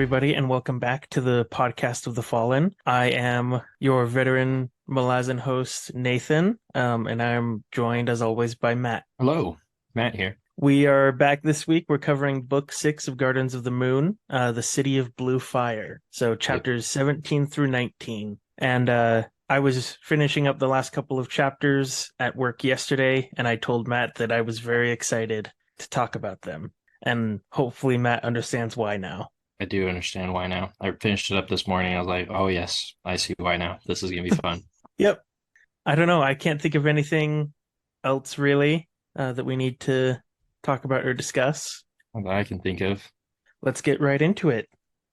everybody, and welcome back to the podcast of the Fallen. I am your veteran Malazan host, Nathan, and I'm joined, as always, by Matt. Hello, Matt here. We are back this week. We're covering Book 6 of Gardens of the Moon, The City of Blue Fire. So Yep. chapters 17 through 19. And I was finishing up the last couple of chapters at work yesterday, and I told Matt that I was very excited to talk about them. And hopefully Matt understands why now. I do understand why now. I finished it up this morning. I was like, oh, yes, I see why now. This is going to be fun. Yep. I don't know. I can't think of anything else really that we need to talk about or discuss. That I can think of. Let's get right into it.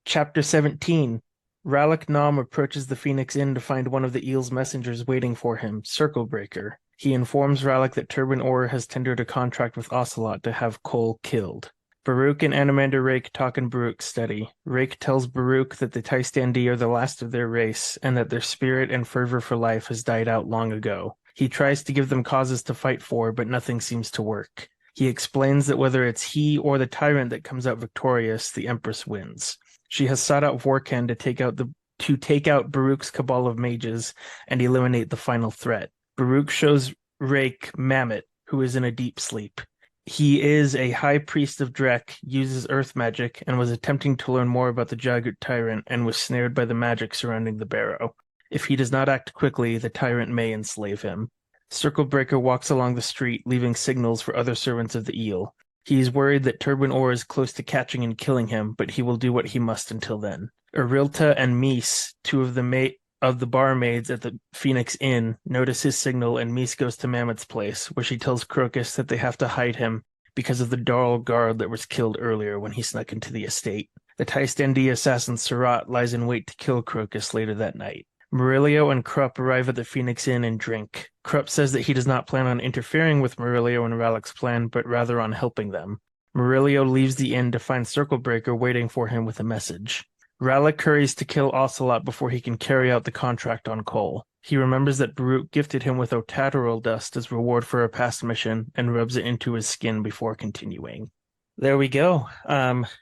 Chapter 17. Ralak Nam approaches the Phoenix Inn to find one of the eel's messengers waiting for him, Circle Breaker. He informs Ralak that Turban Orr has tendered a contract with Ocelot to have Cole killed. Baruch and Animander Rake talk in Baruch's study. Rake tells Baruch that the Taistandi are the last of their race, and that their spirit and fervor for life has died out long ago. He tries to give them causes to fight for, but nothing seems to work. He explains that whether it's he or the tyrant that comes out victorious, the Empress wins. She has sought out Vorkan to take out Baruch's cabal of mages and eliminate the final threat. Baruch shows Rake Mammoth, who is in a deep sleep. He is a high priest of Drek, uses earth magic, and was attempting to learn more about the Jagged Tyrant and was snared by the magic surrounding the barrow. If he does not act quickly, the tyrant may enslave him. Circle Breaker walks along the street, leaving signals for other servants of the eel. He is worried that Turban Orr is close to catching and killing him, but he will do what he must until then. Erilta and Mies, two of the barmaids at the Phoenix Inn, notice his signal, and Mies goes to Mammoth's place, where she tells Crocus that they have to hide him because of the Darl guard that was killed earlier when he snuck into the estate. The Taistandi assassin Surat lies in wait to kill Crocus later that night. Murillo and Krupp arrive at the Phoenix Inn and drink. Krupp says that he does not plan on interfering with Murillo and Ralak's plan, but rather on helping them. Murillo leaves the inn to find Circle Breaker waiting for him with a message. Ralak hurries to kill Ocelot before he can carry out the contract on Cole. He remembers that Baruch gifted him with Otaterol dust as reward for a past mission and rubs it into his skin before continuing. There we go.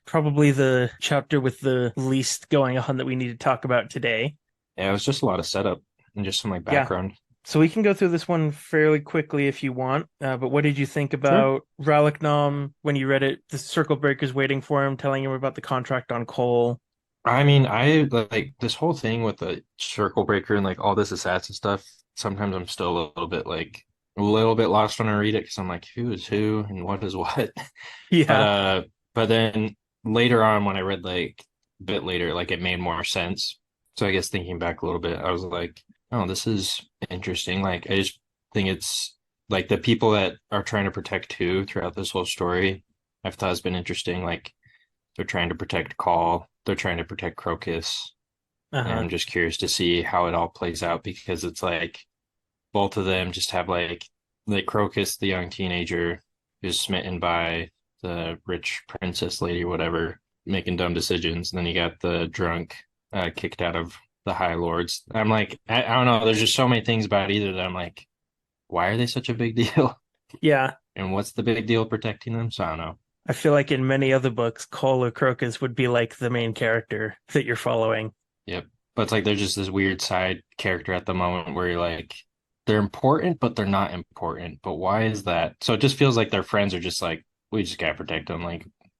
Probably the chapter with the least going on that we need to talk about today. Yeah, it was just a lot of setup and just some background. So we can go through this one fairly quickly if you want. But what did you think about Ralak Nam when you read it? The Circle Breaker's waiting for him, telling him about the contract on Cole. I mean, I like this whole thing with the circle breaker and all this assassin stuff. Sometimes I'm still a little bit lost when I read it because I'm like, who is who and what is what? Yeah. But then later on when I read a bit later, it made more sense. So I guess thinking back a little bit, I was like, oh, this is interesting. I just think it's the people that are trying to protect who throughout this whole story, I've thought has been interesting. They're trying to protect Call, they're trying to protect Crocus. And I'm just curious to see how it all plays out because it's both of them just have Crocus, the young teenager who's smitten by the rich princess lady or whatever, making dumb decisions. And then you got the drunk kicked out of the High Lords. I'm I don't know. There's just so many things about either that I'm why are they such a big deal? Yeah. And what's the big deal protecting them? So I don't know. I feel like in many other books, Cole or Crocus would be the main character that you're following. Yep. But it's they're just this weird side character at the moment where you're they're important, but they're not important. But why is that? So it just feels like their friends are just we just gotta protect them.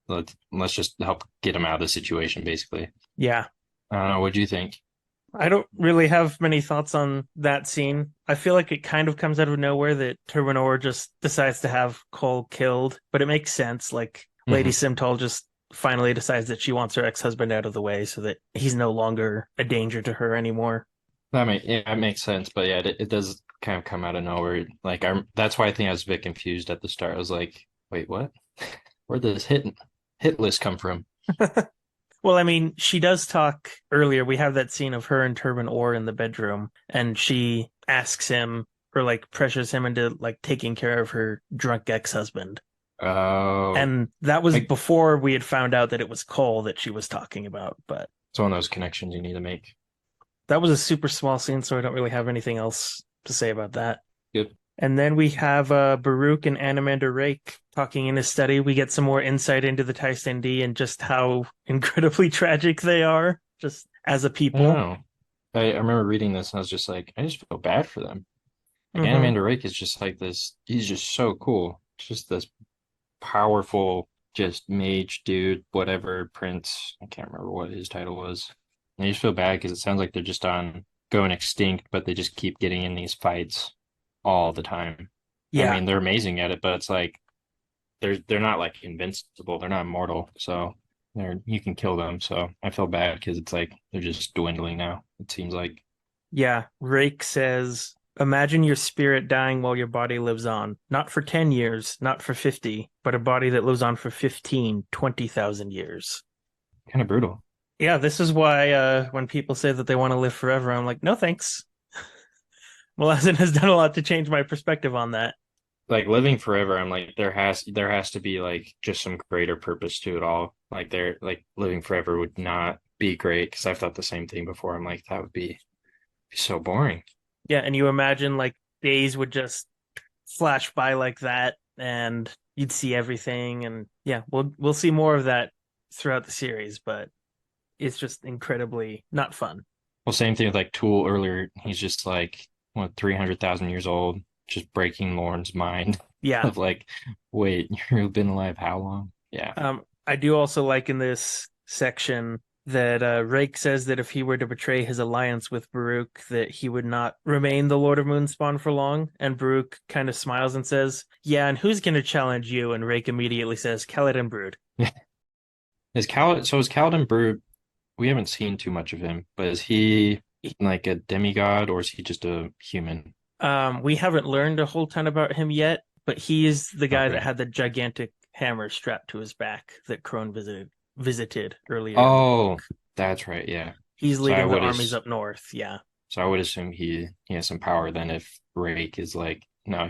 Let's just help get them out of the situation, basically. Yeah. I don't know. What do you think? I don't really have many thoughts on that scene. I feel like it kind of comes out of nowhere that Turban Orr just decides to have Cole killed, but it makes sense. Lady Simtal just finally decides that she wants her ex-husband out of the way so that he's no longer a danger to her anymore. That makes sense, but yeah, it does kind of come out of nowhere. That's why I think I was a bit confused at the start. I was like, wait, what? Where'd this hit list come from? Well, I mean, she does talk earlier. We have that scene of her and Turban Orr in the bedroom, and she asks him or pressures him into taking care of her drunk ex-husband. Oh. And that was before we had found out that it was Cole that she was talking about, but it's one of those connections you need to make. That was a super small scene, so I don't really have anything else to say about that. Good. And then we have Baruch and Animander Rake talking in his study, we get some more insight into the Taistendi and just how incredibly tragic they are, just as a I don't people. know. I remember reading this and I was just like, I just feel bad for them. Like Hmm. Animander Rake is just like this. He's just so cool. Just this powerful, just mage dude, whatever prince. I can't remember what his title was. And I just feel bad because it sounds like they're just on going extinct, but they just keep getting in these fights all the time. I Yeah, mean, they're amazing at it, but it's like they're not like invincible. They're not immortal, so they're you can kill them. So I feel bad because it's like they're just dwindling now. It seems like. yeah. Rake says, imagine your spirit dying while your body lives on, not for 10 years, not for 50, but a body that lives on for 15, 20,000 years. Kind of brutal. Yeah, this is why when people say that they want to live forever, I'm like, no thanks. Malazan has done a lot to change my perspective on that. Like living forever, I'm like there has to be like just some greater purpose to it all. Like they're like living forever would not be great because I've thought the same thing before. I'm like that would be so boring. Yeah, and you imagine like days would just flash by like that and you'd see everything and yeah, we'll see more of that throughout the series, but it's just incredibly not fun. Well, same thing with like Tool earlier. He's just like what 300,000 years old, just breaking Lauren's mind Yeah. of like, wait, you've been alive how long? Yeah. I do also like in this section that Rake says that if he were to betray his alliance with Baruch, that he would not remain the Lord of Moonspawn for long. And Baruch kind of smiles and says, "Yeah, and who's going to challenge you?" And Rake immediately says, "Kaladin Brood." Is Kaladin Brood, we haven't seen too much of him, but is he like a demigod or is he just a human? We haven't learned a whole ton about him yet, but he is the guy that Okay. had the gigantic hammer strapped to his back that Crone visited earlier in the Oh, book. that's right. Yeah. He's So I leading the would armies as up north. Yeah, so I would assume he has some power then if Rake is like, no,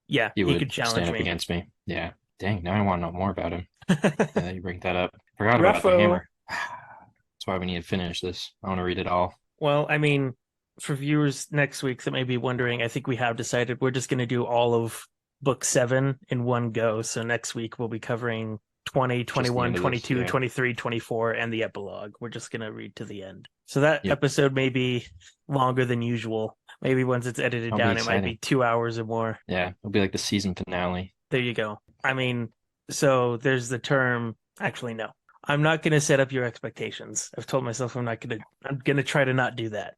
yeah, he he could would challenge stand up me. against me. Yeah. Dang, now I want to know more about him. Yeah, you bring that up. Forgot about the Ruffo. hammer. That's why we need to finish this. I want to read it all. Well, I mean, for viewers next week that may be wondering, I think we have decided we're just going to do all of book 7 in one go. So next week we'll be covering 20, Just the 21, end of this. 22, Yeah. 23, 24, and the epilogue. We're just going to read to the end. So that Yep. episode may be longer than usual. Maybe once it's edited That'll be down, it might exciting. be 2 hours or more. Yeah. It'll be like the season finale. There you go. I mean, so there's the term. Actually, no. I'm not going to set up your expectations. I've told myself I'm going to try to not do that.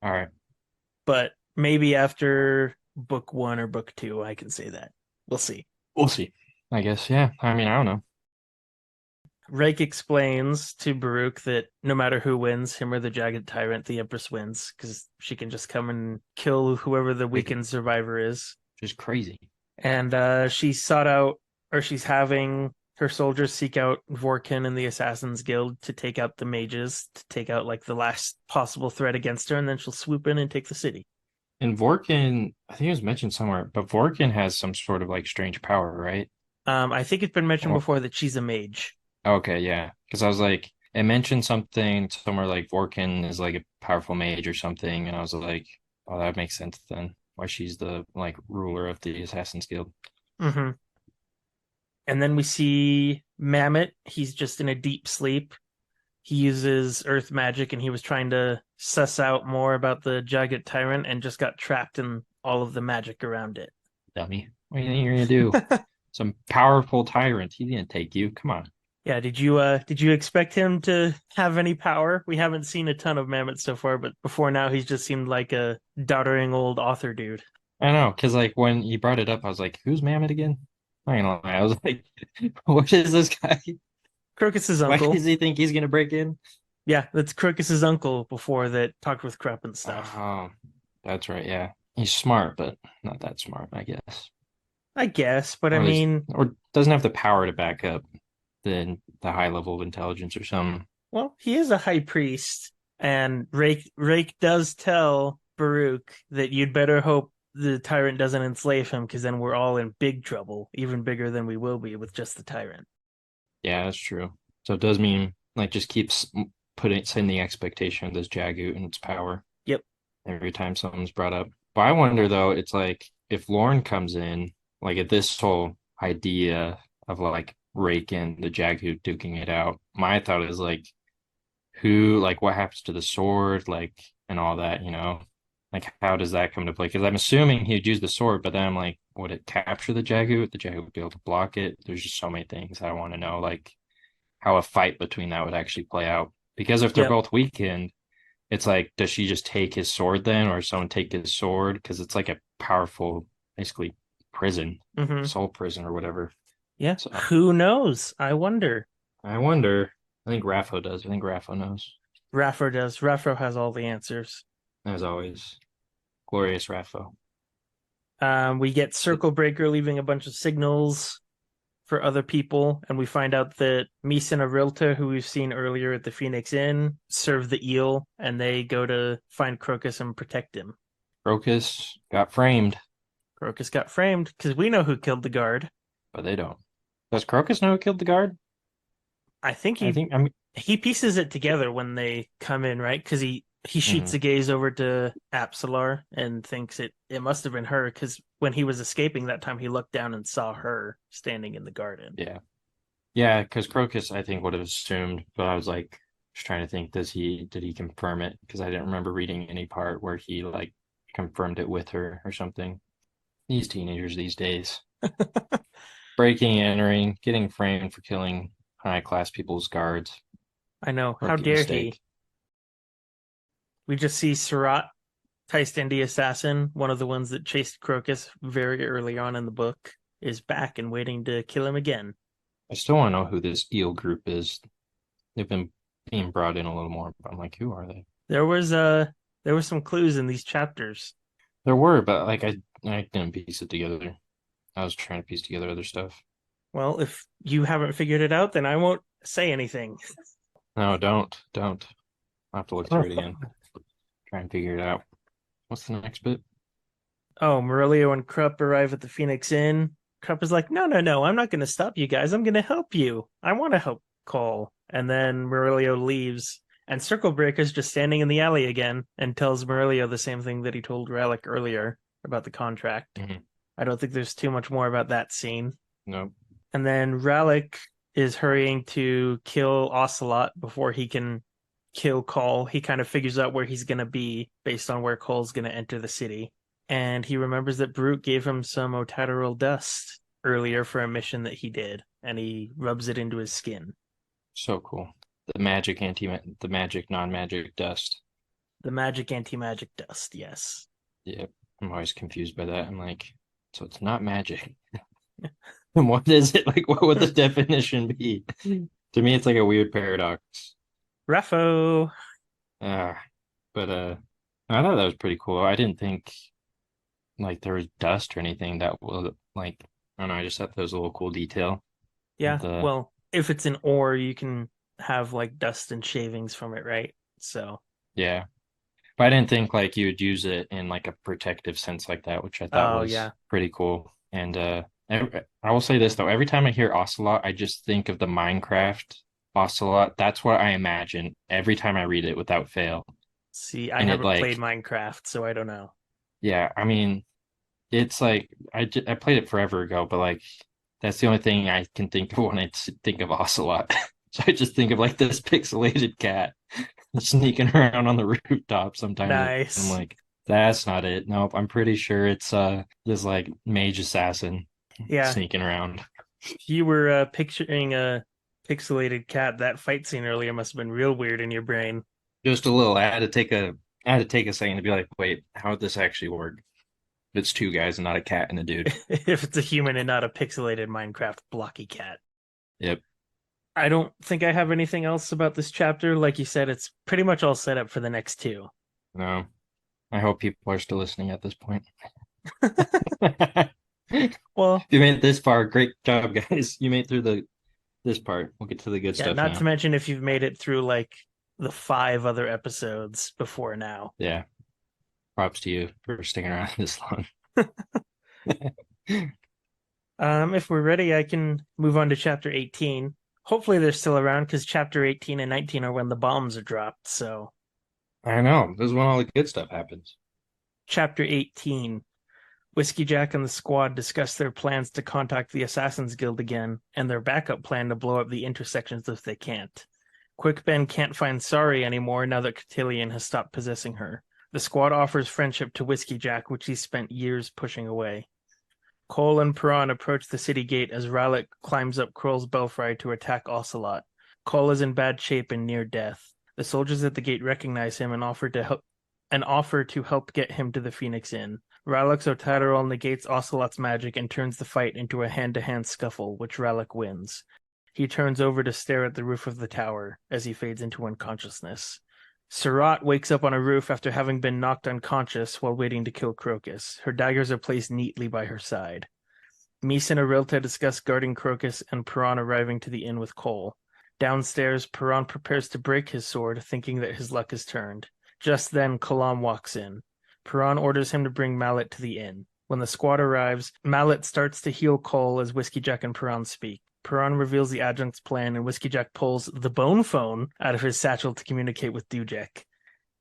All right. But maybe after book 1 or book 2, I can say that. We'll see. We'll see. I guess. Yeah. I mean, I don't know. Rake explains to Baruch that no matter who wins, him or the Jagged Tyrant, the Empress wins because she can just come and kill whoever the Like, weakened survivor is. just crazy. And she sought out, or she's having her soldiers seek out Vorkin and the Assassins Guild to take out the mages, to take out like the last possible threat against her, and then she'll swoop in and take the city. And Vorkin, I think it was mentioned somewhere, but Vorkin has some sort of like strange power, right? I think it's been mentioned Or before that she's a mage. okay, yeah. Because I was like, it mentioned something somewhere like Vorkin is like a powerful mage or something, and I was like, oh, that makes sense then. Why she's the like ruler of the Assassin's Guild. Mm-hmm. And then we see Mammoth. He's just in a deep sleep. He uses earth magic and he was trying to suss out more about the Jagged Tyrant and just got trapped in all of the magic around it. Dummy. What do you think you're gonna do? Some powerful tyrant. He didn't take you. Come on. Yeah, did you expect him to have any power? We haven't seen a ton of Mammoth so far, but before now he's just seemed like a doddering old author dude. I don't know, because like when he brought it up, I was like, who's Mammoth again? I ain't gonna lie. I was like, what is this guy? Crocus's Why uncle. does he think he's gonna break in? Yeah, that's Crocus's uncle before that talked with Krupp and stuff. Oh, that's right. Yeah. He's smart, but not that smart, I guess. I guess, but I Or at least, mean, or doesn't have the power to back up the high level of intelligence or something. well, he is a high priest, and Rake does tell Baruch that you'd better hope the tyrant doesn't enslave him, because then we're all in big trouble, even bigger than we will be with just the tyrant. Yeah, that's true. So it does mean like just keeps putting sending the expectation of this Jagoot and its power Yep. every time something's brought up. But I wonder though, it's like if Lauren comes in, like if this whole idea of like Rake and the Jaghoot duking it out. My thought is like who, like what happens to the sword, like and all that, like how does that come to play? Because I'm assuming he'd use the sword, but then I'm like, would it capture the Jaghoot? The Jaghoot would be able to block it. There's just so many things I want to know, like how a fight between that would actually play out. Because if they're Yep. both weakened, it's like, does she just take his sword then, or someone take his sword? Because it's like a powerful, basically prison, Hmm. soul prison or whatever. Yeah. So Who knows? I wonder. I wonder. I think Raffo does. I think Raffo knows. Raffo does. Raffo has all the answers. As always, glorious Raffo. We get Circle Breaker leaving a bunch of signals for other people, and we find out that Mies and Arilta, who we've seen earlier at the Phoenix Inn, serve the eel, and they go to find Crocus and protect him. Crocus got framed, Crocus got framed because we know who killed the guard. but they don't. Does Crocus know who killed the guard? I think I think, I mean, he pieces it together when they come in, right? Because he shoots mhm. a gaze over to Apsalar and thinks it must have been her because when he was escaping that time, he looked down and saw her standing in the garden. Yeah. Yeah, because Crocus, I think, would have assumed, but I was like, just trying to think, did he confirm it? Because I didn't remember reading any part where he like confirmed it with her or something. These teenagers these days. Breaking, entering, getting framed for killing high class people's guards. I know. How Rookie dare he? mistake. We just see Surat, Taistindi assassin, one of the ones that chased Crocus very early on in the book, is back and waiting to kill him again. I still want to know who this eel group is. They've been being brought in a little more, but I'm like, who are they? There was there were some clues in these chapters. There were, but like I didn't piece it together. I was trying to piece together other stuff. Well, if you haven't figured it out, then I won't say anything. No, don't. I'll have to look through it again. Try and figure it out. What's the next bit? Oh, Murillo and Krupp arrive at the Phoenix Inn. Krupp is like, no, no, no, I'm not going to stop you guys. I'm going to help you. I want to help Cole. And then Murillo leaves, and Circle Breaker's just standing in the alley again and tells Murillo the same thing that he told Relic earlier about the contract. Mm-hmm. I don't think there's too much more about that scene. Nope. And then Relic is hurrying to kill Ocelot before he can kill Cole. He kind of figures out where he's going to be based on where Cole's going to enter the city. And he remembers that Brute gave him some Otateril dust earlier for a mission that he did, and he rubs it into his skin. So cool. The magic non-magic dust. The magic anti-magic dust, yes. Yep. I'm always confused by that. I'm like, so it's not magic. And what is it? Like, what would the definition be? To me, it's like a weird paradox. Raffo. Ah, but I thought that was pretty cool. I didn't think like there was dust or anything that was like, I don't know. I just thought that was a little cool detail. Yeah, The well, if it's an ore, you can have like dust and shavings from it, right? So, Yeah, but I didn't think like you would use it in like a protective sense like that, which I thought oh was yeah. pretty cool. And I will say this though, every time I hear Ocelot, I just think of the Minecraft Ocelot. That's what I imagine every time I read it without fail. See, I And it haven't played like, Minecraft, so I don't know. yeah, I mean, it's like I played it forever ago, but like that's the only thing I can think of when think of Ocelot. So I just think of like this pixelated cat sneaking around on the rooftop sometimes. And I'm Nice. like, that's not it. Nope, I'm pretty sure it's this like mage assassin Yeah, sneaking around. if you were picturing a pixelated cat, that fight scene earlier must have been real weird in your brain. Just a little. I had to take a second to be like, wait, how would this actually work? It's two guys and not a cat and a dude. If it's a human and not a pixelated Minecraft blocky cat. Yep. I don't think I have anything else about this chapter. Like you said, it's pretty much all set up for the next two. No. I hope people are still listening at this point. Well, If you made it this far, great job, guys. You made it through this part. We'll get to the good yeah, stuff not to now. mention if you've made it through like the 5 other episodes before now. Yeah. Props to you for sticking around this long. If we're ready, I can move on to chapter 18. Hopefully they're still around because chapter 18 and 19 are when the bombs are dropped. So I know. This is when all the good stuff happens. chapter 18. Whiskey Jack and the squad discuss their plans to contact the Assassin's Guild again, and their backup plan to blow up the intersections if they can't. Quick Ben can't find Sari anymore now that Cotillion has stopped possessing her. The squad offers friendship to Whiskey Jack, which he's spent years pushing away. Cole and Perron approach the city gate as Rallick climbs up Kroll's belfry to attack Ocelot. Cole is in bad shape and near death. The soldiers at the gate recognize him and offer to help get him to the Phoenix Inn. Rallick's Otadarol negates Ocelot's magic and turns the fight into a hand-to-hand scuffle, which Rallick wins. He turns over to stare at the roof of the tower as he fades into unconsciousness. Surratt wakes up on a roof after having been knocked unconscious while waiting to kill Crocus. Her daggers are placed neatly by her side. Mies and Arilta discuss guarding Crocus and Perron arriving to the inn with Cole. Downstairs, Perron prepares to break his sword, thinking that his luck has turned. Just then, Kalam walks in. Perron orders him to bring Mallet to the inn. When the squad arrives, Mallet starts to heal Cole as Whiskey Jack and Perron speak. Perron reveals the adjunct's plan, and Whiskey Jack pulls the bone phone out of his satchel to communicate with Dujek.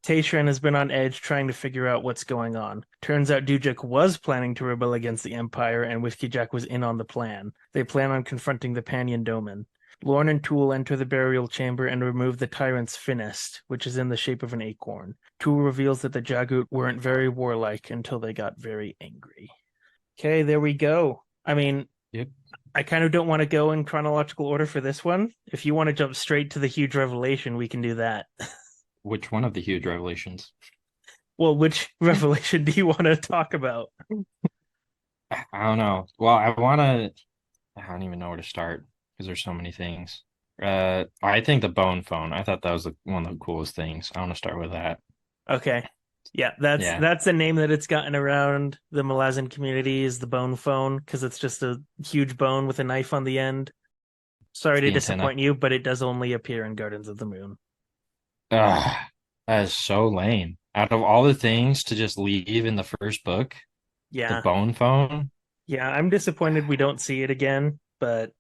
Taishran has been on edge trying to figure out what's going on. Turns out Dujek was planning to rebel against the Empire, and Whiskey Jack was in on the plan. They plan on confronting the Panyan Doman. Lorne and Toole enter the burial chamber and remove the tyrant's finest, which is in the shape of an acorn. Toole reveals that the Jagut weren't very warlike until they got very angry. Okay, there we go. I mean, Yep. I kind of don't want to go in chronological order for this one. If you want to jump straight to the huge revelation, we can do that. Which one of the huge revelations? Well, which revelation do you want to talk about? I don't know. Well, I don't even know where to start because there's so many things. I think the bone phone. I thought that was one of the coolest things. I want to start with that. Okay. Yeah, that's the name that it's gotten around the Malazan community, is the bone phone, because it's just a huge bone with a knife on the end. Sorry to disappoint you, but it does only appear in Gardens of the Moon. That is so lame. Out of all the things to just leave in the first book, Yeah. the bone phone. Yeah, I'm disappointed we don't see it again, but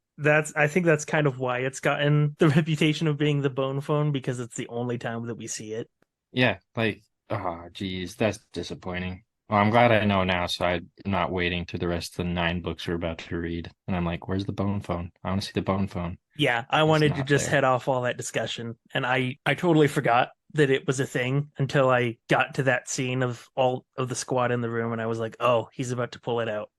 I think that's kind of why it's gotten the reputation of being the bone phone, because it's the only time that we see it. Yeah, like, oh, geez, that's disappointing. Well, I'm glad I know now, so I'm not waiting to the rest of the 9 books we're about to read. And I'm like, where's the bone phone? I want to see the bone phone. Yeah, I wanted to just there. head off all that discussion, and I totally forgot that it was a thing until I got to that scene of all of the squad in the room, and I was like, oh, he's about to pull it out.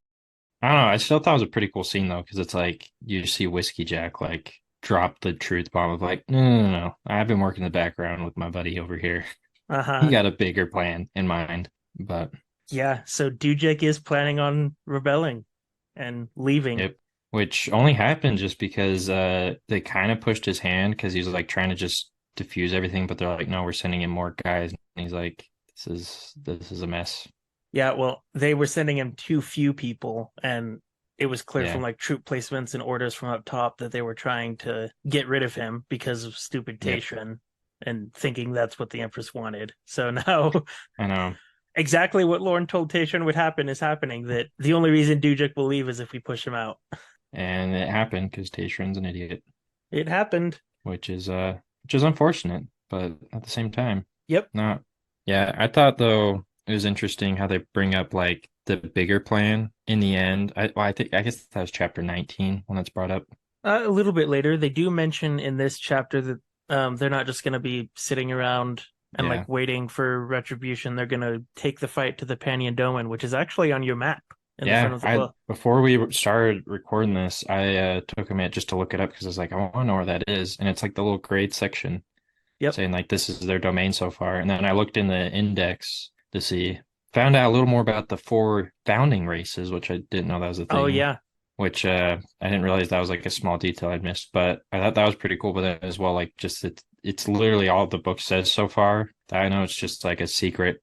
I don't know. I still thought it was a pretty cool scene, though, because it's like you see Whiskey Jack, like, drop the truth bomb of like, no. I've been working in the background with my buddy over here. He got a bigger plan in mind, but yeah, so Dujek is planning on rebelling and leaving. Yep. Which only happened just because they kind of pushed his hand because he was like trying to just diffuse everything, but they're like, no, we're sending in more guys. And he's like, this is a mess. Yeah, well, they were sending him too few people, and it was clear from like troop placements and orders from up top that they were trying to get rid of him because of stupid Taishran and thinking that's what the Empress wanted. So now I know. Exactly what Lorne told Taishran would happen is happening, that the only reason Dujek will leave is if we push him out. And it happened because Taishran's an idiot. It happened. Which is unfortunate, but at the same time. Yep. Not. Yeah, I thought though it was interesting how they bring up like the bigger plan in the end. I guess that was chapter 19 when that's brought up. A little bit later, they do mention in this chapter that they're not just going to be sitting around and like waiting for retribution. They're going to take the fight to the Panyan Doman, which is actually on your map in the front of the book. Before we started recording this, I took a minute just to look it up because I was like, I want to know where that is. And it's like the little grade section saying like this is their domain so far. And then I looked in the index to see, found out a little more about the 4 founding races, which I didn't know that was a thing. Oh, yeah. Which I didn't realize that was like a small detail I'd missed, but I thought that was pretty cool. But then as well, like just it's literally all the book says so far. I know it's just like a secret,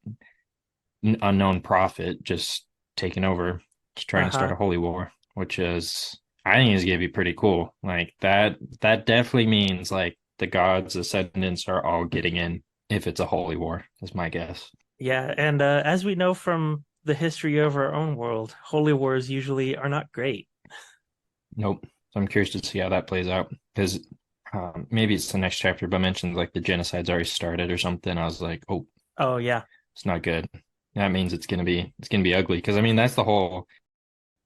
unknown prophet just taking over, just trying to start a holy war, which is I think is gonna be pretty cool. Like that definitely means like the gods' ascendants are all getting in if it's a holy war. Is my guess. Yeah, and as we know from the history of our own world, holy wars usually are not great. Nope. So I'm curious to see how that plays out because maybe it's the next chapter, but mentioned like the genocide's already started or something. I was like, oh yeah, it's not good. That means it's gonna be ugly. Because I mean that's the whole.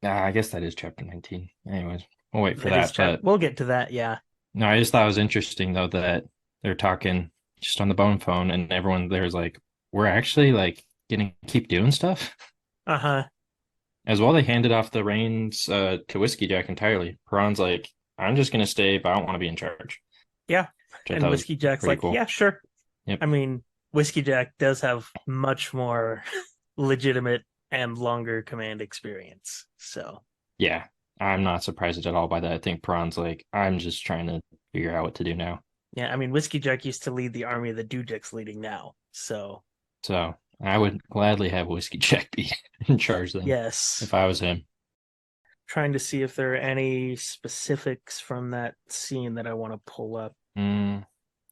I guess that is chapter 19. Anyways, we'll wait for That is that. chap. But We'll get to that. Yeah. no, I just thought it was interesting though that they're talking just on the bone phone, and everyone there's like, we're actually like gonna keep doing stuff. Uh-huh. As well, they handed off the reins to Whiskey Jack entirely. Perron's like, I'm just gonna stay, but I don't want to be in charge. Yeah. Which I And thought was Whiskey Jack's pretty like, cool. yeah, sure. Yep. I mean, Whiskey Jack does have much more legitimate and longer command experience. So, Yeah. I'm not surprised at all by that. I think Perron's like, I'm just trying to figure out what to do now. yeah, I mean, Whiskey Jack used to lead the army that Dujek's leading now. So, So I would gladly have Whiskey Jack be in charge then yes. if I was him. Trying to see if there are any specifics from that scene that I want to pull up. Mm,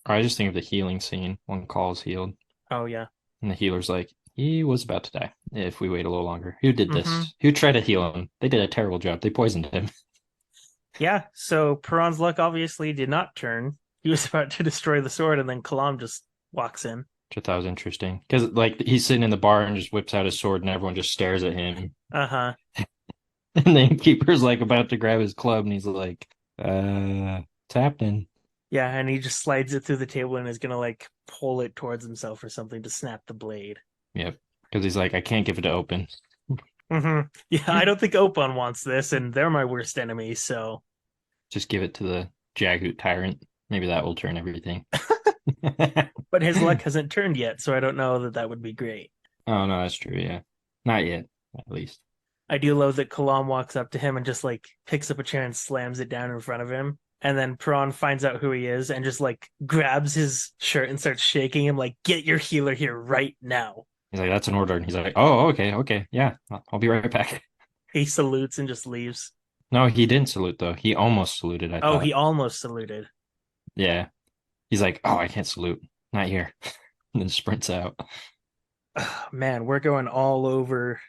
I just think of the healing scene when Call's healed. Oh, yeah. And the healer's like, he was about to die if we wait a little longer. Who did Mm-hmm. this? Who tried to heal him? They did a terrible job. They poisoned him. Yeah, so Perron's luck obviously did not turn. He was about to destroy the sword, and then Kalam just walks in. Which I thought was interesting. Because like he's sitting in the bar and just whips out his sword and everyone just stares at him. Uh-huh. And the innkeeper's like about to grab his club and he's like, it's happening. Yeah, and he just slides it through the table and is gonna like pull it towards himself or something to snap the blade. Yep. Because he's like, I can't give it to open. Mm-hmm. Yeah, I don't think Opon wants this, and they're my worst enemy, so Just give it to the Jaghut tyrant. Maybe that will turn everything. but his luck hasn't turned yet, so I don't know that that would be great. Oh no, that's true. Yeah, not yet, at least. I do love that Kalam walks up to him and just like picks up a chair and slams it down in front of him. And then Prawn finds out who he is and just like grabs his shirt and starts shaking him, like, get your healer here right now. He's like, that's an order, and he's like, oh, okay, okay, yeah, I'll be right back. He salutes and just leaves. No, he didn't salute though. He almost saluted. I Oh, thought. he almost saluted. Yeah, he's like, oh, I can't salute, not here, and then sprints out. Man, we're going all over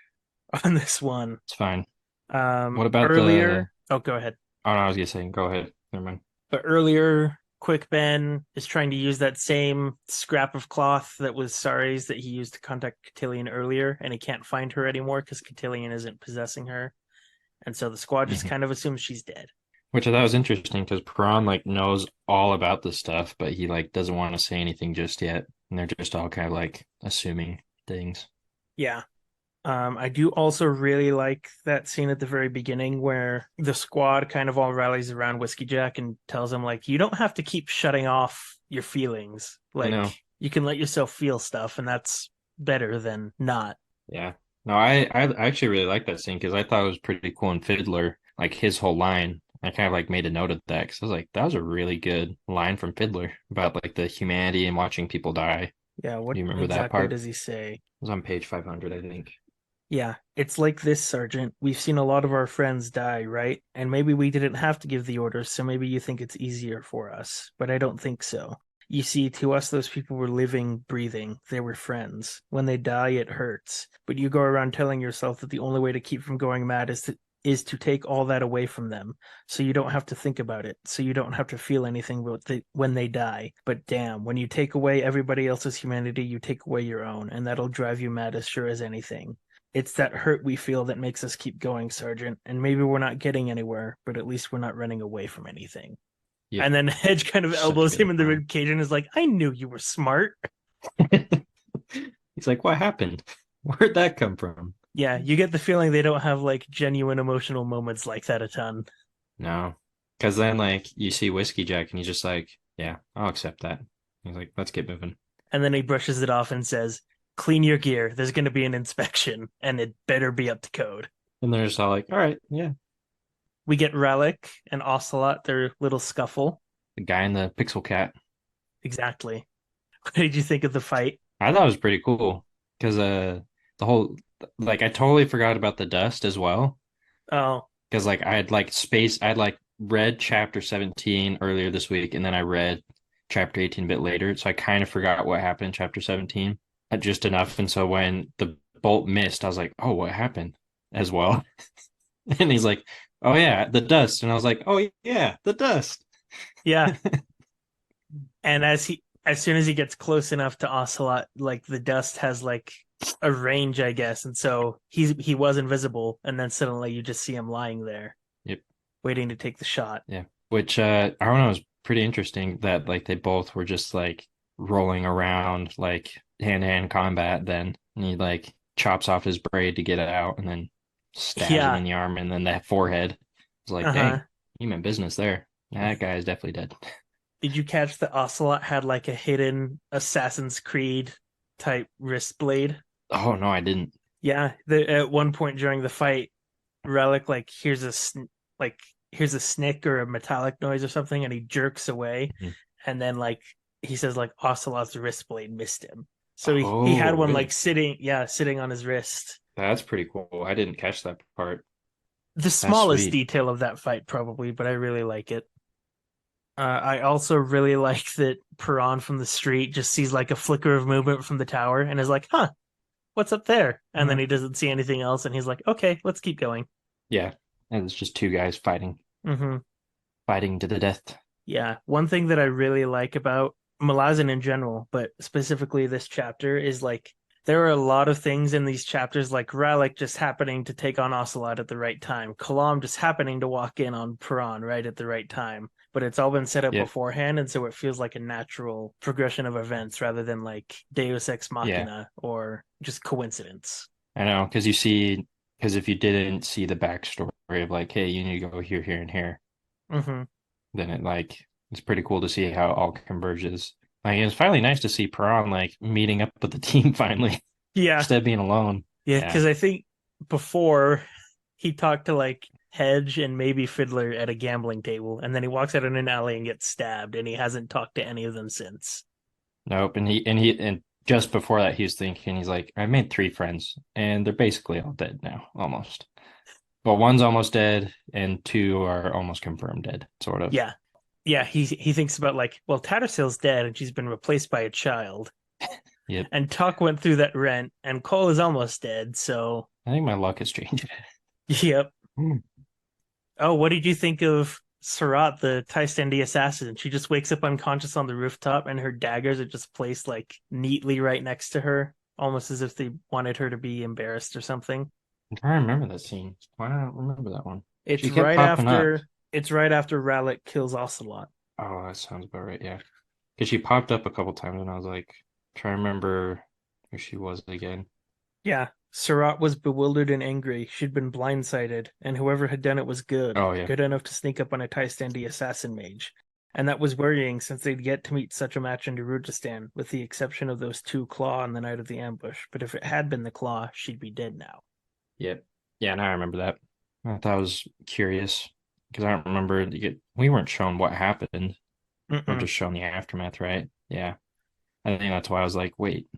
on this one. It's fine. What about the? Earlier, oh, go ahead. Oh no, I was gonna say, go ahead. Never mind. But earlier, Quick Ben is trying to use that same scrap of cloth that was Sari's that he used to contact Cotillion earlier, and he can't find her anymore because Cotillion isn't possessing her. And so the squad just kind of assumes she's dead. Which I thought was interesting because Perron like knows all about this stuff, but he like doesn't want to say anything just yet, and they're just all kind of like assuming things. Yeah. I do also really like that scene at the very beginning where the squad kind of all rallies around Whiskey Jack and tells him, like, you don't have to keep shutting off your feelings. I know. Like, you can let yourself feel stuff, and that's better than not. Yeah. No, I actually really like that scene because I thought it was pretty cool in Fiddler, like his whole line. I kind of like made a note of that because I was like, that was a really good line from Fiddler about like the humanity and watching people die. Yeah, what Do you remember that exactly part? does he say? It was on page 500, I think. Yeah, it's like this, Sergeant. We've seen a lot of our friends die, right? And maybe we didn't have to give the orders, so maybe you think it's easier for us. But I don't think so. You see, to us, those people were living, breathing. They were friends. When they die, it hurts. But you go around telling yourself that the only way to keep from going mad is to take all that away from them, so you don't have to think about it, so you don't have to feel anything when they die. But damn, when you take away everybody else's humanity, you take away your own, and that'll drive you mad as sure as anything. It's that hurt we feel that makes us keep going, Sergeant, and maybe we're not getting anywhere, but at least we're not running away from anything. Yeah. And then Hedge kind of Such elbows good him in the line. rib cage and is like, I knew you were smart. He's like, what happened? Where'd that come from? Yeah, you get the feeling they don't have like genuine emotional moments like that a ton. No. Because then like you see Whiskey Jack and he's just like, yeah, I'll accept that. He's like, let's get moving. And then he brushes it off and says, clean your gear. There's going to be an inspection, and it better be up to code. And they're just all like, all right, yeah. We get Relic and Ocelot, their little scuffle. The guy in the pixel cat. Exactly. What did you think of the fight? I thought it was pretty cool because the whole like I totally forgot about the dust as well Oh, because like I'd like read chapter 17 earlier this week and then I read chapter 18 a bit later, so I kind of forgot what happened in chapter 17 just enough, and so when the bolt missed I was like, oh, what happened as well. And he's like, oh yeah, the dust, and I was like, oh yeah, the dust. yeah. And as soon as he gets close enough to Ocelot, like the dust has like a range, I guess, and so he was invisible, and then suddenly you just see him lying there, Yep. waiting to take the shot. Yeah. Which I don't know, is pretty interesting that like they both were just like rolling around like hand-to-hand combat then. And he like chops off his braid to get it out and then stabs him Yeah. in the arm and then that forehead. It's like, Uh-huh. dang, you meant business there. That guy is definitely dead. Did you catch that Ocelot had like a hidden Assassin's Creed type wrist blade? Oh no, I didn't. Yeah, at one point during the fight, Relic like like here's a snick or a metallic noise or something, and he jerks away, Mhm. and then like he says like Ocelot's wrist blade missed him. So he had Oh, one like really? sitting on his wrist. That's pretty cool. I didn't catch that part. The That's smallest sweet. detail of that fight probably, but I really like it. I also really like that Perron from the street just sees like a flicker of movement from the tower and is like, "Huh, what's up there?" And then Uh, he doesn't see anything else, and he's like, "Okay, let's keep going." yeah. And it's just two guys fighting, Hmm. fighting to the death. Yeah, one thing that I really like about Malazan in general, but specifically this chapter, is like there are a lot of things in these chapters, like Ralik just happening to take on Ocelot at the right time, Kalam just happening to walk in on Piran right at the right time. But it's all been set up Yep. beforehand, and so it feels like a natural progression of events rather than like Deus Ex Yeah. Machina or just coincidence. I know, because if you didn't see the backstory of like, hey, you need to go here, here, and here, Hmm. then it's pretty cool to see how it all converges. Like it's finally nice to see Peron like meeting up with the team finally Yeah, instead of being alone. yeah, Yeah. because I think before he talked to like Hedge and maybe Fiddler at a gambling table, and then he walks out in an alley and gets stabbed, and he hasn't talked to any of them since. Nope. And just before that, he was thinking, he's like, I made three friends, and they're basically all dead now, almost. Well, one's almost dead, and two are almost confirmed dead, sort of. Yeah, yeah. He thinks about like, well, Tattersail's dead, and she's been replaced by a child, Yep. and Tuck went through that rent, and Cole is almost dead. So, I think my luck has changed. yep. Hmm. Oh, what did you think of Sarat, the Taistandi assassin? She just wakes up unconscious on the rooftop, and her daggers are just placed like neatly right next to her, almost as if they wanted her to be embarrassed or something. I'm trying to remember that scene. Why don't I remember that one? It's She kept right popping up. after it's right after Rallick kills Ocelot. Oh, that sounds about right. Yeah. Because she popped up a couple times and I was like, trying to remember who she was again. Yeah, Sarat was bewildered and angry. She'd been blindsided, and whoever had done it was good, Oh, yeah. good enough to sneak up on a Taistandi assassin mage. And that was worrying since they'd yet to meet such a match in Darujhistan, with the exception of those two Claw on the night of the ambush. But if it had been the Claw, she'd be dead now. Yep. Yeah, now I remember that. I thought I was curious because I don't remember we weren't shown what happened. We're Mm-mm. just shown the aftermath, right? Yeah. I think that's why I was like, wait,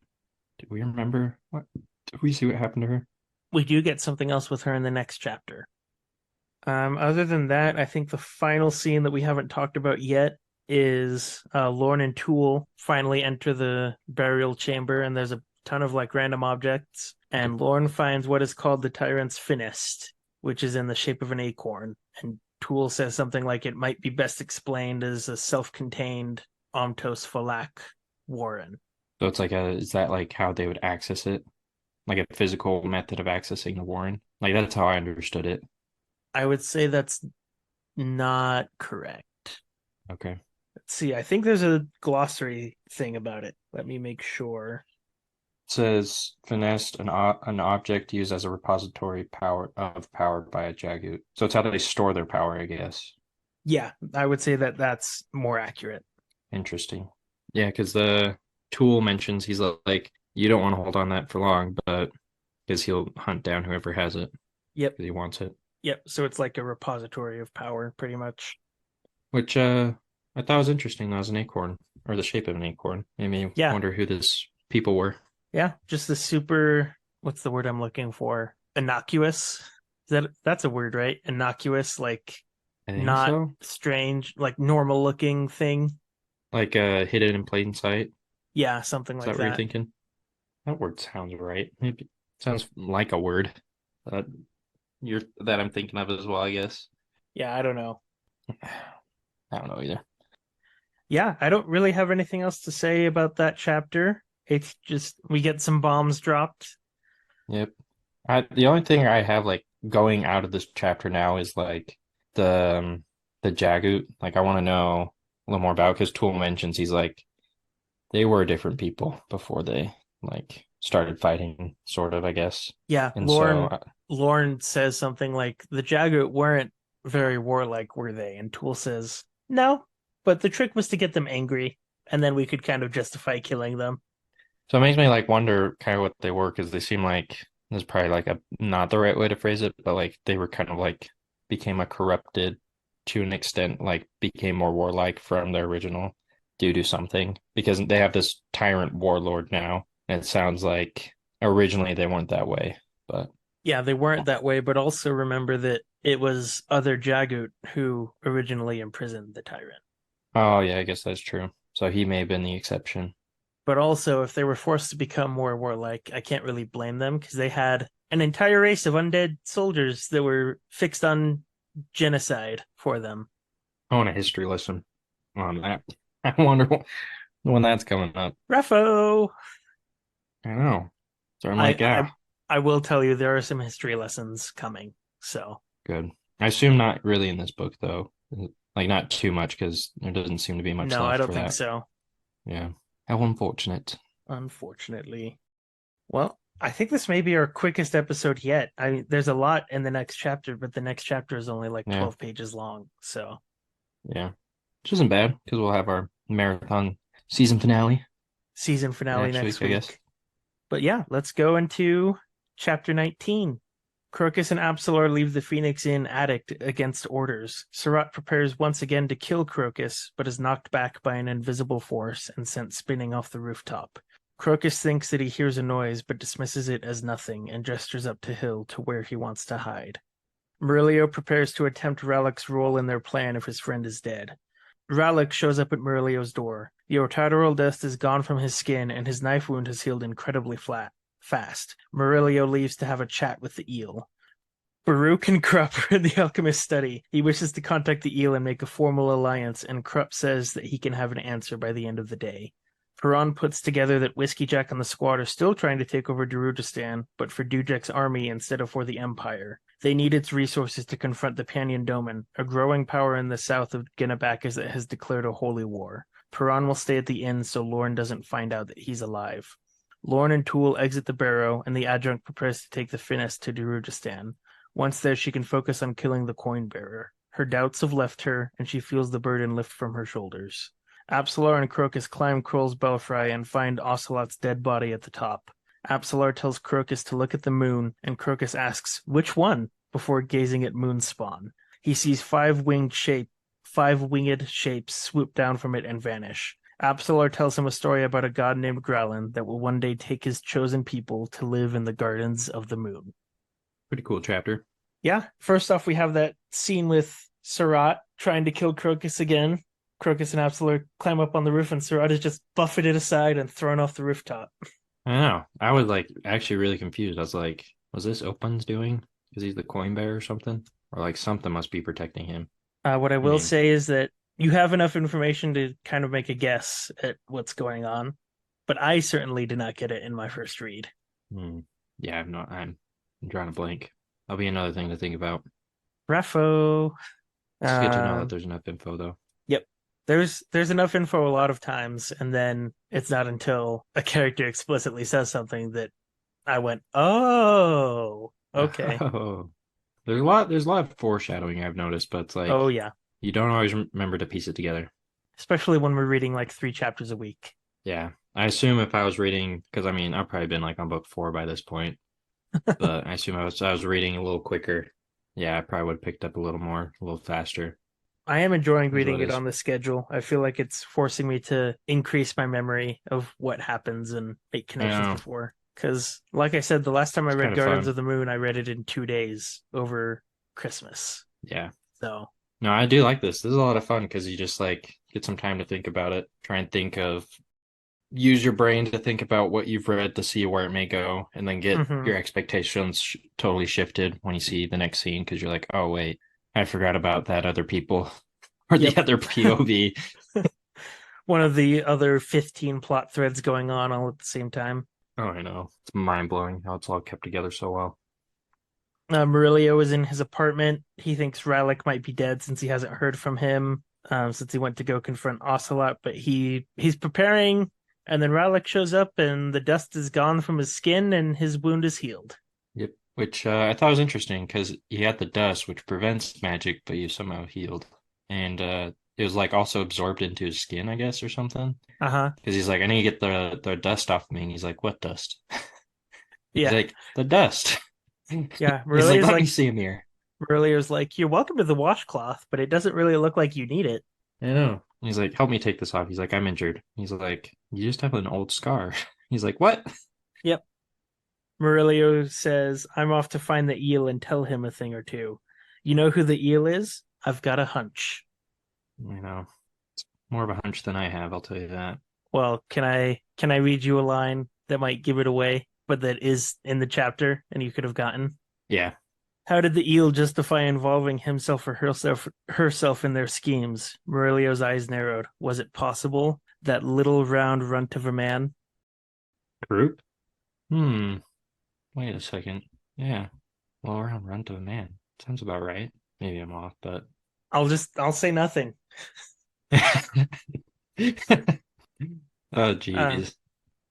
did we remember what? Did we see what happened to her? We do get something else with her in the next chapter. Other than that, I think the final scene that we haven't talked about yet is Lorne and Tool finally enter the burial chamber, and there's a ton of like random objects. Yep. And Lorne finds what is called the Tyrant's Finest, which is in the shape of an acorn. And Tool says something like it might be best explained as a self-contained Omtos Falak Warren. So it's like is that like how they would access it? Like a physical method of accessing the Warren? Like that's how I understood it. I would say that's not correct. Okay. Let's see. I think there's a glossary thing about it. Let me make sure. It says finessed an object used as a repository power by a Jagut. So it's how they store their power, I guess. Yeah, I would say that that's more accurate. Interesting. Yeah, because the tool mentions he's like, you don't want to hold on that for long, but because he'll hunt down whoever has it Yep. because he wants it. Yep. So it's like a repository of power, pretty much. Which I thought was interesting. That was an acorn or the shape of an acorn. Made me Yeah. wonder who this people were. Yeah. Just the super, what's the word I'm looking for? Innocuous. That's a word, right? Innocuous, like I think not so. strange, like normal looking thing. Like hidden in plain sight. Yeah, something Is that like what you're that. thinking? That word sounds right. Maybe sounds like a word that that I'm thinking of as well, I guess. Yeah, I don't know. I don't know either. Yeah, I don't really have anything else to say about that chapter. It's just we get some bombs dropped. Yep. The only thing I have like going out of this chapter now is like the Jagoot. Like I want to know a little more about because Tool mentions he's like they were different people before they like started fighting, sort of, I guess. Yeah, And so Lorne says something like the Jagoot weren't very warlike, were they? And Tool says, no, but the trick was to get them angry, and then we could kind of justify killing them. so it makes me like wonder kind of what they were because they seem like this is probably like a not the right way to phrase it, but like they were kind of like became a corrupted to an extent, like became more warlike from their original due to something because they have this tyrant warlord now. And it sounds like originally they weren't that way, but Yeah, they weren't that way, but also remember that it was other Jagoot who originally imprisoned the tyrant. oh yeah, I guess that's true. So he may have been the exception. But also, if they were forced to become more warlike, I can't really blame them because they had an entire race of undead soldiers that were fixed on genocide for them. I want a history lesson on that. I wonder when that's coming up. Refo! I know. So I'm I, like, I yeah, I will tell you there are some history lessons coming. So good. I assume not really in this book though. Like not too much because there doesn't seem to be much no, I left don't for think that. so. Yeah. How unfortunate. Unfortunately. Well, I think this may be our quickest episode yet. I mean, there's a lot in the next chapter, but the next chapter is only like Yeah. 12 pages long. So Yeah. Which isn't bad because we'll have our marathon season finale season finale next next week, I guess. week. But yeah, let's go into chapter 19. Crocus and Absolar leave the Phoenix Inn attic against orders. Surratt prepares once again to kill Crocus, but is knocked back by an invisible force and sent spinning off the rooftop. Crocus thinks that he hears a noise, but dismisses it as nothing and gestures up to Hill to where he wants to hide. Murillo prepares to attempt Rallick's role in their plan if his friend is dead. Rallick shows up at Murillo's door. The ortatoral dust is gone from his skin, and his knife wound has healed incredibly fast. Murillo leaves to have a chat with the eel. Baruch and Krupp are in the alchemist's study. He wishes to contact the eel and make a formal alliance, and Krupp says that he can have an answer by the end of the day. Perron puts together that Whiskey Jack and the squad are still trying to take over Darujhistan, but for Dujak's army instead of for the Empire. They need its resources to confront the Panyan Doman, a growing power in the south of Guinabacchus that has declared a holy war. Perron will stay at the inn so Lorne doesn't find out that he's alive. Lorne and Toole exit the barrow, and the adjunct prepares to take the Finesse to Darujhistan. Once there, she can focus on killing the coin bearer. Her doubts have left her, and she feels the burden lift from her shoulders. Absalar and Crocus climb Kroll's belfry and find Ocelot's dead body at the top. Absalar tells Crocus to look at the moon, and Crocus asks, which one? Before gazing at Moonspawn. He sees five winged shapes swoop down from it and vanish. Absalar tells him a story about a god named Growlin that will one day take his chosen people to live in the gardens of the moon. Pretty cool chapter. Yeah, first off, we have that scene with Surratt trying to kill Crocus again. Crocus and Absalar climb up on the roof, and Surratt is just buffeted aside and thrown off the rooftop. I know. I was like actually really confused. I was like, was this Open's doing? Because he's the coin bearer or something? Or like something must be protecting him. What I will say is that you have enough information to kind of make a guess at what's going on, but I certainly did not get it in my first read. Yeah, I'm drawing a blank. That'll be another thing to think about. Refo. It's good to know that there's enough info though. Yep. There's enough info a lot of times, and then it's not until a character explicitly says something that I went, oh, okay. Oh. There's a lot of foreshadowing I've noticed, but it's like Oh yeah. you don't always remember to piece it together. Especially when we're reading like 3 chapters a week. Yeah. I assume if I was reading, because I mean I've probably been like on book 4 by this point, but I assume I was reading a little quicker. Yeah, I probably would have picked up a little more, a little faster. I am enjoying reading it is. on the schedule. I feel like it's forcing me to increase my memory of what happens and make connections before. Because, like I said, the last time I read Gardens of the Moon, I read it in 2 days over Christmas. Yeah. So. No, I do like this. This is a lot of fun because you just like get some time to think about it. Try and use your brain to think about what you've read to see where it may go, and then get your expectations totally shifted when you see the next scene because you're like, oh, wait, I forgot about that other people or the other POV. one of the other 15 plot threads going on all at the same time. Oh, I know. It's mind-blowing how it's all kept together so well. Murillo is in his apartment. He thinks Rallick might be dead since he hasn't heard from him since he went to go confront Ocelot, but he's preparing, and then Rallick shows up and the dust is gone from his skin and his wound is healed. Yep. Which I thought was interesting because he had the dust, which prevents magic, but you somehow healed. And it was like also absorbed into his skin, I guess, or something. Uh-huh. Because he's like, I need to get the dust off me. And he's like, what dust? He's Yeah. like, the dust. Yeah. He's like, let me see him here. Murillo's like, you're welcome to the washcloth, but it doesn't really look like you need it. I know. He's like, help me take this off. He's like, I'm injured. He's like, you just have an old scar. He's like, what? Yep. Murillo says, I'm off to find the eel and tell him a thing or two. You know who the eel is? I've got a hunch. You know, it's more of a hunch than I have, I'll tell you that. Well, can I read you a line that might give it away, but that is in the chapter and you could have gotten? Yeah. How did the eel justify involving himself or herself in their schemes? Murillo's eyes narrowed. Was it possible? That little round runt of a man? Group? Hmm. Wait a second. Yeah. Well, around run to a man. Sounds about right. Maybe I'm off, but I'll say nothing. Oh, Uh, geez.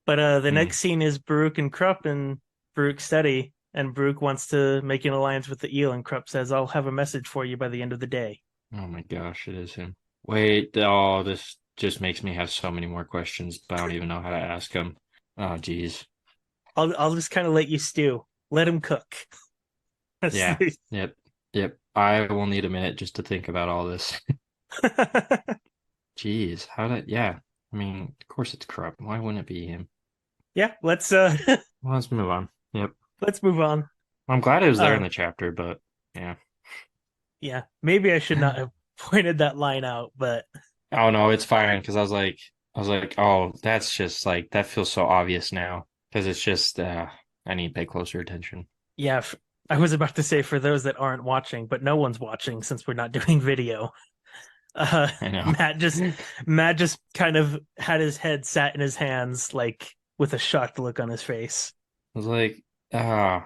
but the Hmm. next scene is Baruch and Krupp in Baruch's study, and Baruch wants to make an alliance with the eel, and Krupp says, I'll have a message for you by the end of the day. Oh my gosh, it is him. Wait, oh, this just makes me have so many more questions, but I don't even know how to ask him. Oh, geez. I'll just kind of let you stew. Let him cook. Yeah. Yep. Yep. I will need a minute just to think about all this. Geez, how did, yeah. I mean, of course it's Krupp. Why wouldn't it be him? Yeah, let's Well, let's move on. Yep. let's move on. I'm glad it was there in Uh the chapter, but yeah. yeah, maybe I should not have pointed that line out, but Oh no, it's fine because I was like, oh, that's just like that feels so obvious now because it's just I need to pay closer attention. yeah, I was about to say for those that aren't watching, but no one's watching since we're not doing video. Uh I know. Matt just kind of had his head sat in his hands like with a shocked look on his face. I was like, ah,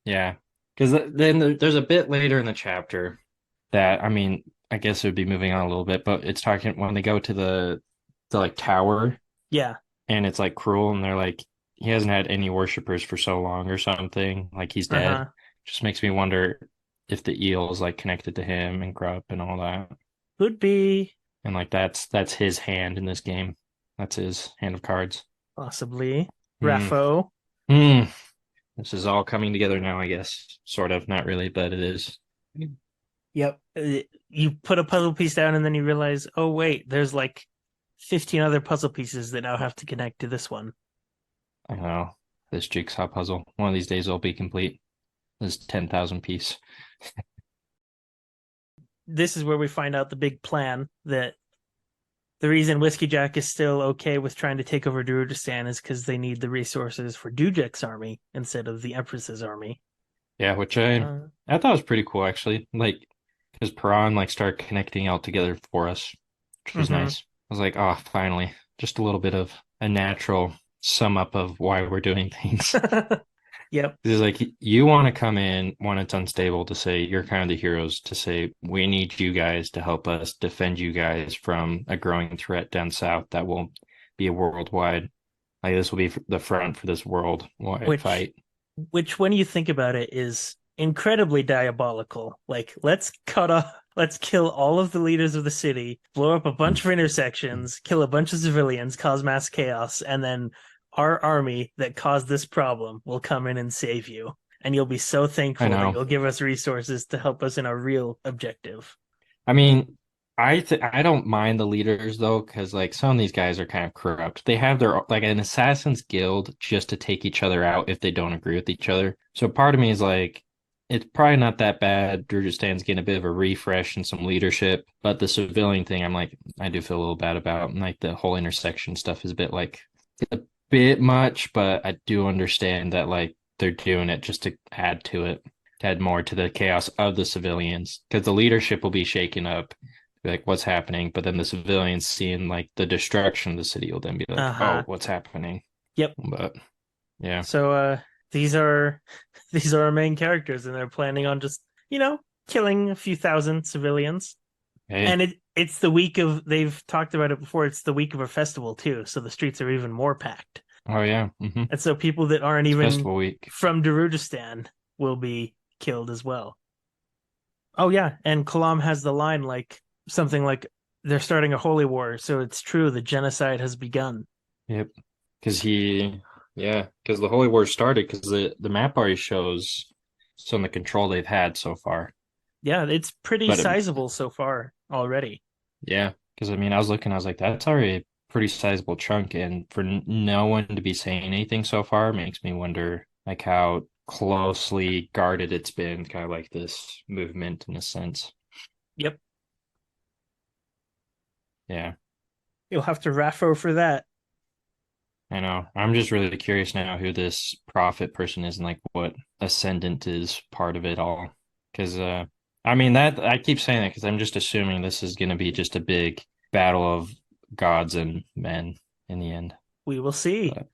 yeah, because there's a bit later in the chapter that I mean, I guess it would be moving on a little bit, but it's talking when they go to the like tower Yeah. and it's like cruel and they're like he hasn't had any worshippers for so long or something, like he's dead. Uh-huh. Just makes me wonder if the eel is like connected to him and Grupp and all that. Could be And like that's his hand in this game. That's his hand of cards. possibly Hmm. Raffo. Hmm. This is all coming together now, I guess. Sort of, not really, but it is. Yep. You put a puzzle piece down and then you realize, oh wait, there's like 15 other puzzle pieces that now have to connect to this one. I don't know. This jigsaw puzzle. One of these days it'll be complete. This 10,000 piece. This is where we find out the big plan that the reason Whiskey Jack is still okay with trying to take over Darujhistan is because they need the resources for Dujak's army instead of the Empress's army. Yeah, which I thought was pretty cool actually. Like because Piran like started connecting all together for us, which was Mhm. nice. I was like, oh, finally, just a little bit of a natural sum up of why we're doing things. Yep. It's like you want to come in when it's unstable to say you're kind of the heroes to say we need you guys to help us defend you guys from a growing threat down south that will be a worldwide. Like this will be the front for this worldwide Which fight. which when you think about it is incredibly diabolical. Like let's kill all of the leaders of the city, blow up a bunch of intersections, kill a bunch of civilians, cause mass chaos, and then our army that caused this problem will come in and save you. And you'll be so I thankful that know. you'll give us resources to help us in our real objective. I mean, I don't mind the leaders though, because like some of these guys are kind of corrupt. They have their like an assassin's guild just to take each other out if they don't agree with each other. So part of me is like, it's probably not that bad. Drujistan's getting a bit of a refresh and some leadership, but the civilian thing, I'm like, I do feel a little bad about. And like the whole intersection stuff is a bit like a bit much, but I do understand that like they're doing it just to add to it, to add more to the chaos of the civilians, because the leadership will be shaken up be like, what's happening? But then the civilians seeing like the destruction of the city will then be like, oh, Uh-huh. what's happening? Yep. But yeah, So these are these are our main characters, and they're planning on just, killing a few thousand civilians. hey, And it's the week of, they've talked about it before, it's the week of a festival too, so the streets are even more packed. oh yeah, And so people that aren't it's even festival week. from Darujhistan will be killed as well. Oh yeah, and Kalam has the line like something like they're starting a holy war, so it's true, the genocide has begun. Yep, because yeah, because the Holy War started because the map already shows some of the control they've had so far. Yeah, it's pretty But sizable so far already. yeah, because I mean, I was looking, I was like, that's already a pretty sizable chunk, and for no one to be saying anything so far makes me wonder like how closely guarded it's been, kind of like this movement in a sense. Yep. Yeah, You'll have to raffo for that. I know. I'm just really curious now who this prophet person is and like what ascendant is part of it all. Because I mean that I keep saying that because I'm just assuming this is going to be just a big battle of gods and men in the end. We will see. But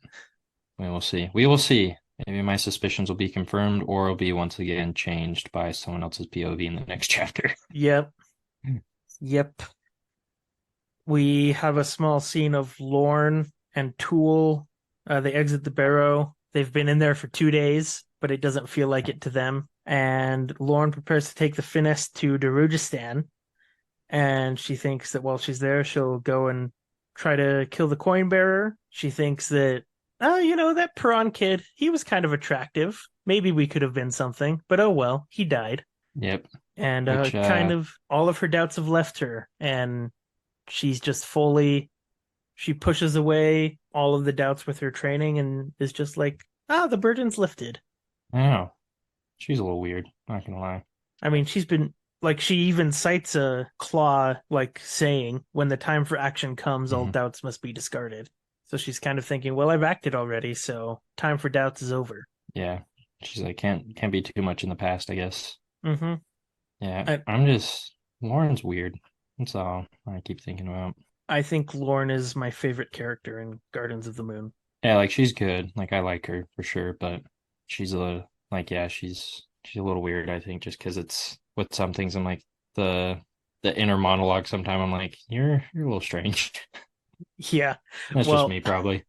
we will see. We will see. Maybe my suspicions will be confirmed or will be once again changed by someone else's POV in the next chapter. Yep. Yep. We have a small scene of Lorne and Tool. They exit the barrow. They've been in there for 2 days, but it doesn't feel like it to them. And Lorne prepares to take the Finesse to Darujhistan. And she thinks that while she's there, she'll go and try to kill the coin bearer. She thinks that, oh, that Peron kid, he was kind of attractive. Maybe we could have been something, but oh well, he died. Yep. And Which kind of all of her doubts have left her. And she's just she pushes away all of the doubts with her training and is just like, the burden's lifted. I don't know. She's a little weird, not gonna lie. I mean, she's been like, she even cites a claw like saying, when the time for action comes, all Hmm. doubts must be discarded. So she's kind of thinking, well, I've acted already, so time for doubts is over. Yeah. She's like, can't be too much in the past, I guess. Mm-hmm. Yeah, I, I'm just Lauren's weird. That's all I keep thinking about. I think Lorne is my favorite character in Gardens of the Moon. Yeah, like she's good. Like I like her for sure, but she's a little like yeah, she's a little weird, I think, just because it's with some things I'm like the inner monologue sometimes I'm like, you're a little strange. Yeah. That's just Well, me probably.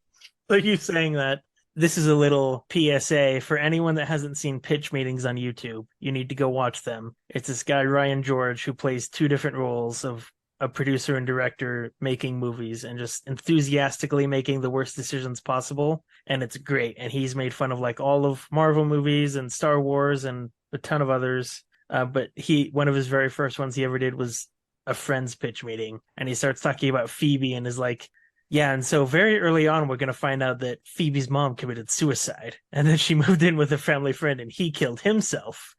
like you saying that, this is a little PSA for anyone that hasn't seen pitch meetings on YouTube. You need to go watch them. It's this guy, Ryan George, who plays two different roles of a producer and director making movies and just enthusiastically making the worst decisions possible. And it's great. And he's made fun of like all of Marvel movies and Star Wars and a ton of others. But one of his very first ones he ever did was a friend's pitch meeting. And he starts talking about Phoebe and is like, yeah, and so very early on, we're going to find out that Phoebe's mom committed suicide, and then she moved in with a family friend, and he killed himself.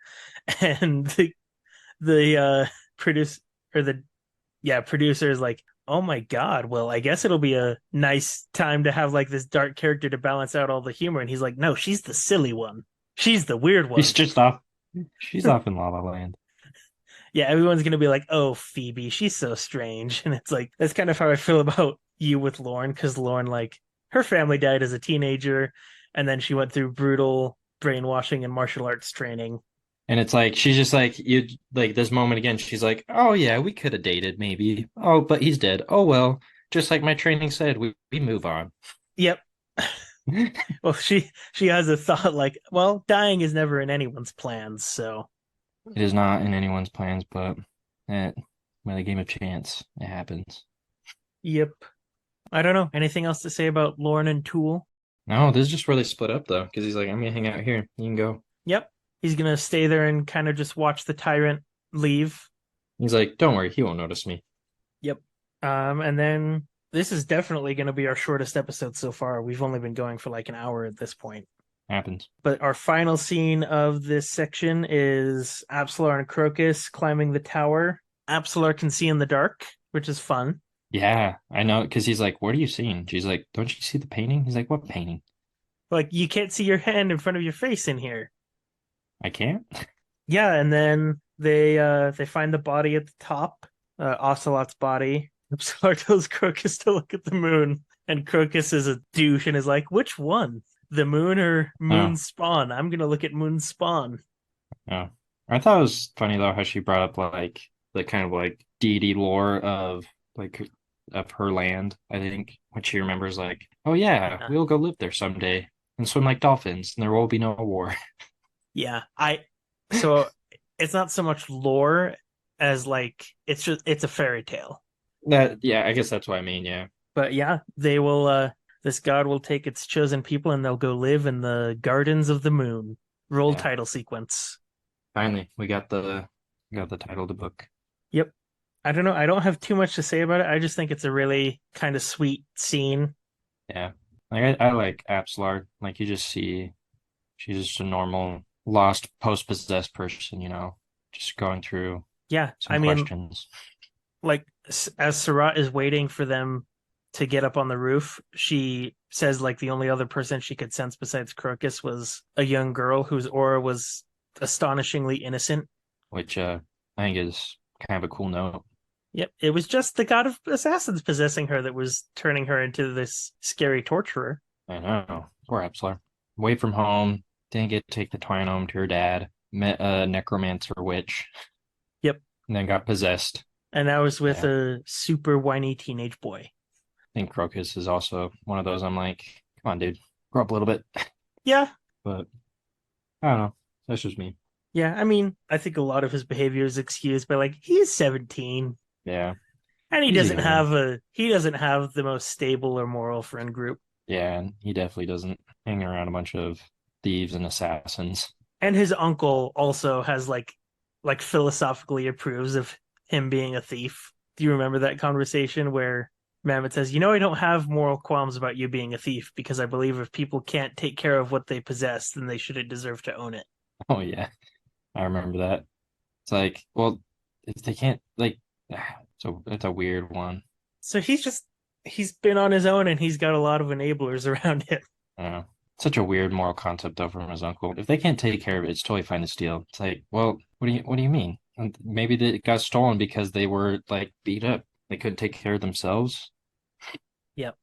And the produce or the producer is like, "Oh my God, well, I guess it'll be a nice time to have like this dark character to balance out all the humor." And he's like, "No, she's the silly one. She's the weird She's one." just off. She's off in Lava Land. Yeah, everyone's gonna be like, "Oh, Phoebe, she's so strange," and it's like that's kind of how I feel about you with Lauren, because Lauren, like, her family died as a teenager, and then she went through brutal brainwashing and martial arts training. And it's like she's just like you like this moment again, she's like, oh yeah, we could have dated maybe. Oh, but he's dead. Oh well. Just like my training said, we move on. Yep. Well, she has a thought like, well, dying is never in anyone's plans, so It is not in anyone's plans, but by the game of chance, it happens. yep. I don't know. Anything else to say about Lauren and Tool? No, this is just where they split up though, because he's like, I'm gonna hang out here. You can go. Yep. He's gonna stay there and kind of just watch the tyrant leave. He's like, don't worry, he won't notice me. Yep. And then this is definitely going to be our shortest episode so far. We've only been going for like an hour at this point. Happens. But our final scene of this section is Absalar and Crocus climbing the tower. Absalar can see in the dark, which is fun. Yeah, I know, because he's like, what are you seeing? She's like, don't you see the painting? He's like, what painting? Like, you can't see your hand in front of your face in here. I can't. Yeah, and then they find the body at the top, Ocelot's body. Upsala tells Crocus to look at the moon, and Crocus is a douche and is like, "Which one? The moon or Oh, Moon's spawn? I'm gonna look at Moon's spawn." yeah. I thought it was funny though how she brought up like the kind of like deity lore like of her land. I think when she remembers like, oh yeah, Yeah, we'll go live there someday and swim like dolphins, and there will be no war. yeah. So it's not so much lore as like it's a fairy tale. That yeah, I guess that's what I mean. Yeah, But yeah, they will. This god will take its chosen people, and they'll go live in the gardens of the moon. Roll yeah. title sequence. Finally, we got the title of the book. Yep. I don't know. I don't have too much to say about it. I just think it's a really kind of sweet scene. Yeah, like I like Apslar. Like you just see she's just a normal lost post-possessed person, just going through Yeah, some I mean, questions. like as Sarat is waiting for them to get up on the roof, she says like the only other person she could sense besides Crocus was a young girl whose aura was astonishingly innocent. Which I think is kind of a cool note. Yep, it was just the god of assassins possessing her that was turning her into this scary torturer. I know. Poor Apslar. Away from home, didn't get to take the twine home to her dad, met a necromancer witch, Yep, and then got possessed. and I was with Yeah. I a super whiny teenage boy. think Crocus is also one of those I'm like, come on, dude, grow up a little bit. Yeah, But I don't know. That's just me. yeah. I mean, I think a lot of his behavior is excused by like he's 17 Yeah. and he He's doesn't young. have the most stable or moral friend group. Yeah, and he definitely doesn't hang around a bunch of thieves and assassins. And his uncle also has like philosophically approves of him being a thief. Do you remember that conversation where Mamet says, "You know, I don't have moral qualms about you being a thief because I believe if people can't take care of what they possess, then they shouldn't deserve to own it." Oh yeah, I remember that. It's like, well, if they can't like, so it's a weird one. So he's been on his own and he's got a lot of enablers around him. I don't know. Such a weird moral concept though from his uncle. If they can't take care of it, it's totally fine to steal. It's like, well, what do you mean? And maybe they got stolen because they were like beat up. They couldn't take care of themselves. Yep.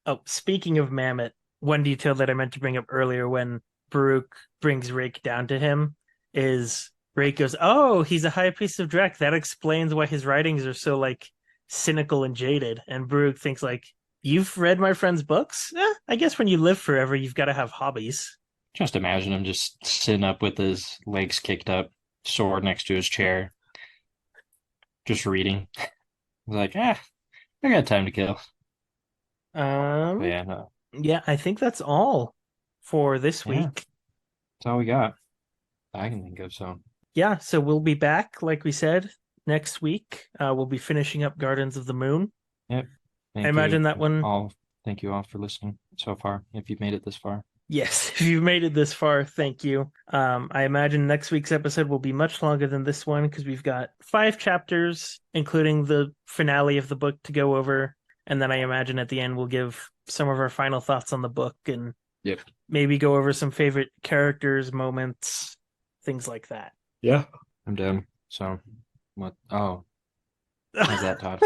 Oh, speaking of Mamet, one detail that I meant to bring up earlier when Baruch brings Rake down to him is Rake goes, "Oh, he's a high priest of Drek. That explains why his writings are so like cynical and jaded." And Baruch thinks like, "You've read my friend's books? I guess when you live forever, you've got to have hobbies." Just imagine him just sitting up with his legs kicked up, sword next to his chair, just reading. Like, I got time to kill. But Um, yeah, no, yeah, I think that's all for this yeah, week. that's all we got. I can think of. So, Yeah, so we'll be back, like we said, next week. We'll be finishing up Gardens of the Moon. yep. I Thank you imagine that one. all. Thank you all for listening so far. If you've made it this far, Yes, if you've made it this far, thank you. I imagine next week's episode will be much longer than this one because we've got 5 chapters, including the finale of the book to go over. And then I imagine at the end we'll give some of our final thoughts on the book and yep. maybe go over some favorite characters, moments, things like that. Yeah. I'm done. So, what? Oh, how's that, Todd?